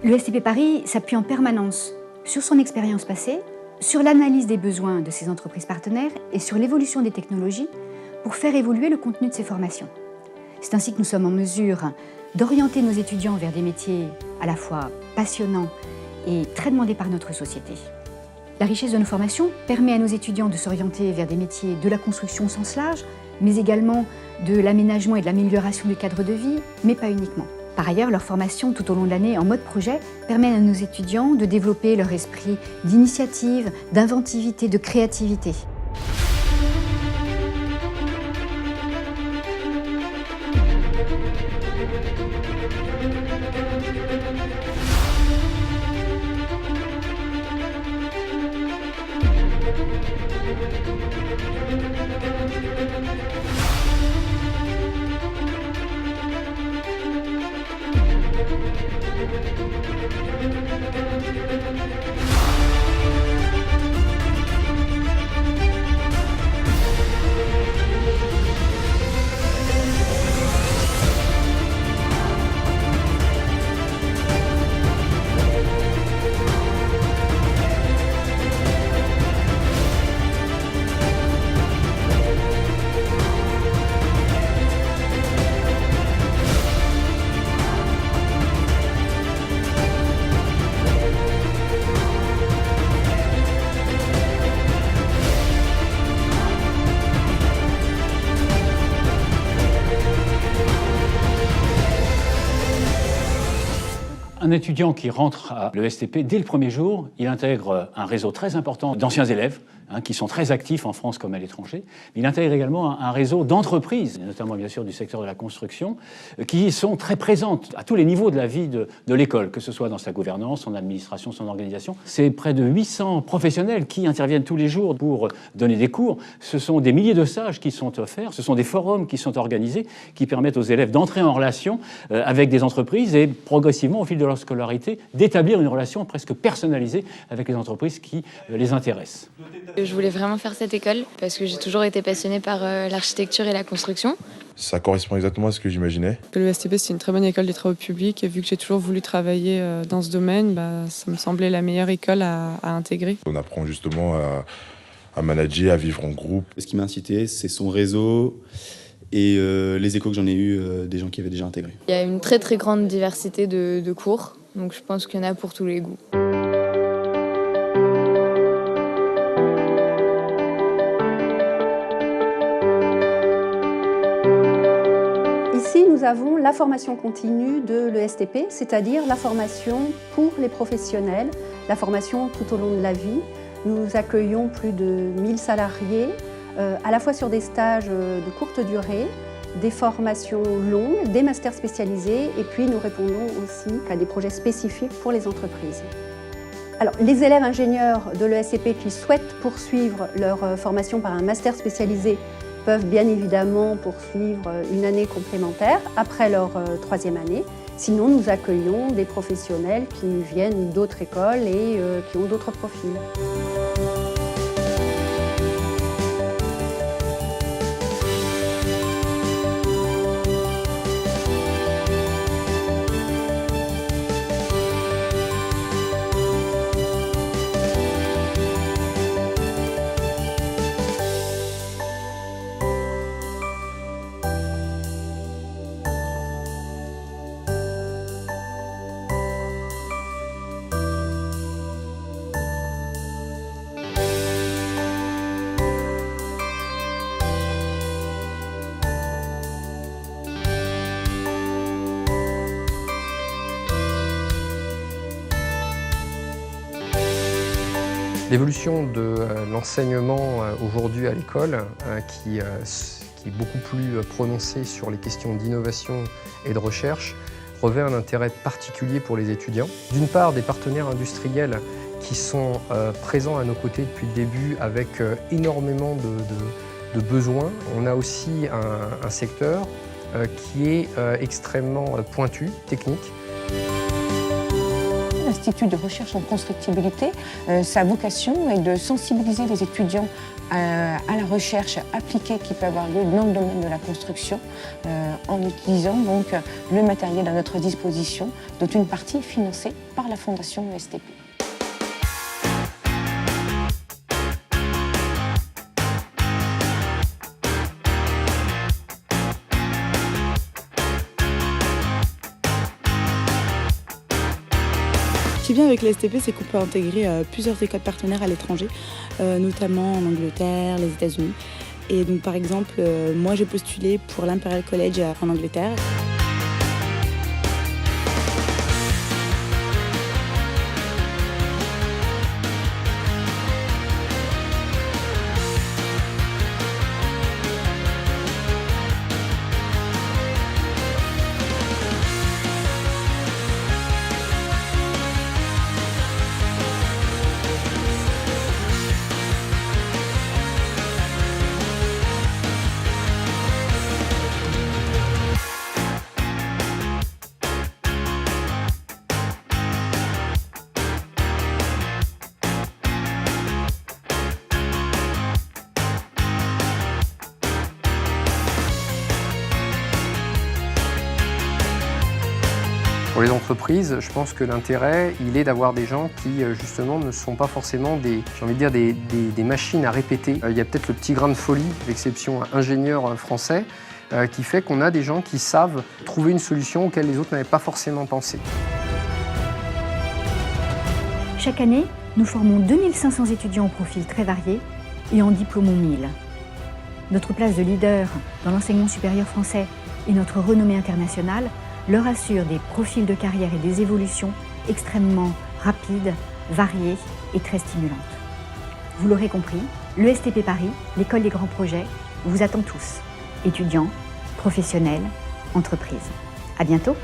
L'ESTP Paris s'appuie en permanence sur son expérience passée, sur l'analyse des besoins de ses entreprises partenaires et sur l'évolution des technologies pour faire évoluer le contenu de ses formations. C'est ainsi que nous sommes en mesure d'orienter nos étudiants vers des métiers à la fois passionnants et très demandés par notre société. La richesse de nos formations permet à nos étudiants de s'orienter vers des métiers de la construction au sens large, mais également de l'aménagement et de l'amélioration du cadre de vie, mais pas uniquement. Par ailleurs, leur formation tout au long de l'année en mode projet permet à nos étudiants de développer leur esprit d'initiative, d'inventivité, de créativité. Un étudiant qui rentre à l'ESTP, dès le premier jour, il intègre un réseau très important d'anciens élèves, qui sont très actifs en France comme à l'étranger. Il intègre également un réseau d'entreprises, notamment bien sûr du secteur de la construction, qui sont très présentes à tous les niveaux de la vie de l'école, que ce soit dans sa gouvernance, son administration, son organisation. C'est près de 800 professionnels qui interviennent tous les jours pour donner des cours. Ce sont des milliers de stages qui sont offerts, ce sont des forums qui sont organisés, qui permettent aux élèves d'entrer en relation avec des entreprises et progressivement, au fil de leur scolarité, d'établir une relation presque personnalisée avec les entreprises qui les intéressent. Je voulais vraiment faire cette école parce que j'ai toujours été passionnée par l'architecture et la construction. Ça correspond exactement à ce que j'imaginais. L'ESTP, c'est une très bonne école des travaux publics et vu que j'ai toujours voulu travailler dans ce domaine, ça me semblait la meilleure école à intégrer. On apprend justement à manager, à vivre en groupe. Ce qui m'a incité, c'est son réseau et les échos que j'en ai eus des gens qui avaient déjà intégré. Il y a une très très grande diversité de cours, donc je pense qu'il y en a pour tous les goûts. Ici, nous avons la formation continue de l'ESTP, c'est-à-dire la formation pour les professionnels, la formation tout au long de la vie. Nous accueillons plus de 1000 salariés, à la fois sur des stages de courte durée, des formations longues, des masters spécialisés, et puis nous répondons aussi à des projets spécifiques pour les entreprises. Alors, les élèves ingénieurs de l'ESTP qui souhaitent poursuivre leur formation par un master spécialisé peuvent bien évidemment poursuivre une année complémentaire après leur troisième année. Sinon, nous accueillons des professionnels qui viennent d'autres écoles et qui ont d'autres profils. L'évolution de l'enseignement aujourd'hui à l'école, qui est beaucoup plus prononcée sur les questions d'innovation et de recherche, revêt un intérêt particulier pour les étudiants. D'une part, des partenaires industriels qui sont présents à nos côtés depuis le début avec énormément de besoins. On a aussi un secteur qui est extrêmement pointu, technique. L'Institut de recherche en constructibilité, sa vocation est de sensibiliser les étudiants à la recherche appliquée qui peut avoir lieu dans le domaine de la construction en utilisant donc le matériel à notre disposition, dont une partie est financée par la Fondation ESTP. Ce qui est bien avec l'ESTP, c'est qu'on peut intégrer plusieurs écoles partenaires à l'étranger, notamment en Angleterre, les États-Unis. Et donc, par exemple, moi j'ai postulé pour l'Imperial College en Angleterre. Pour les entreprises, je pense que l'intérêt, il est d'avoir des gens qui, justement, ne sont pas forcément des machines à répéter. Il y a peut-être le petit grain de folie, l'exception ingénieur français, qui fait qu'on a des gens qui savent trouver une solution auquel les autres n'avaient pas forcément pensé. Chaque année, nous formons 2500 étudiants au profil très varié et en diplômons 1000. Notre place de leader dans l'enseignement supérieur français et notre renommée internationale leur assure des profils de carrière et des évolutions extrêmement rapides, variées et très stimulantes. Vous l'aurez compris, l'ESTP Paris, l'école des grands projets, vous attend tous, étudiants, professionnels, entreprises. À bientôt.